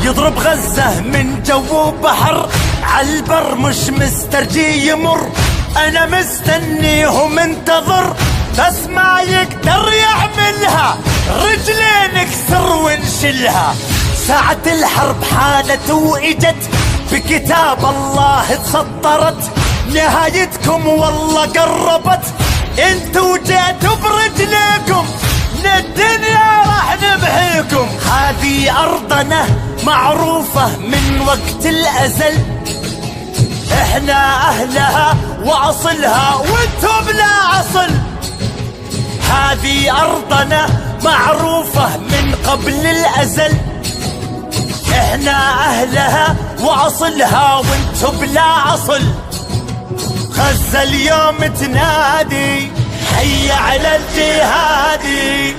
يضرب غزة من جو بحر عالبر مش مسترجي يمر. انا مستنيه ومنتظر بس ما يقدر يعملها، رجلين نكسر ونشلها. ساعة الحرب حانت واجت بكتاب الله تسطرت، نهايتكم والله قربت، انتو جيتوا برجليكم من الدنيا راح نمحيكم. هذه ارضنا معروفة من وقت الازل، احنا اهلها واصلها وانتم بلا اصل. هذه ارضنا معروفة من قبل الازل، احنا اهلها واصلها وانتم بلا اصل. غزة اليوم تنادي حي على الجهادي.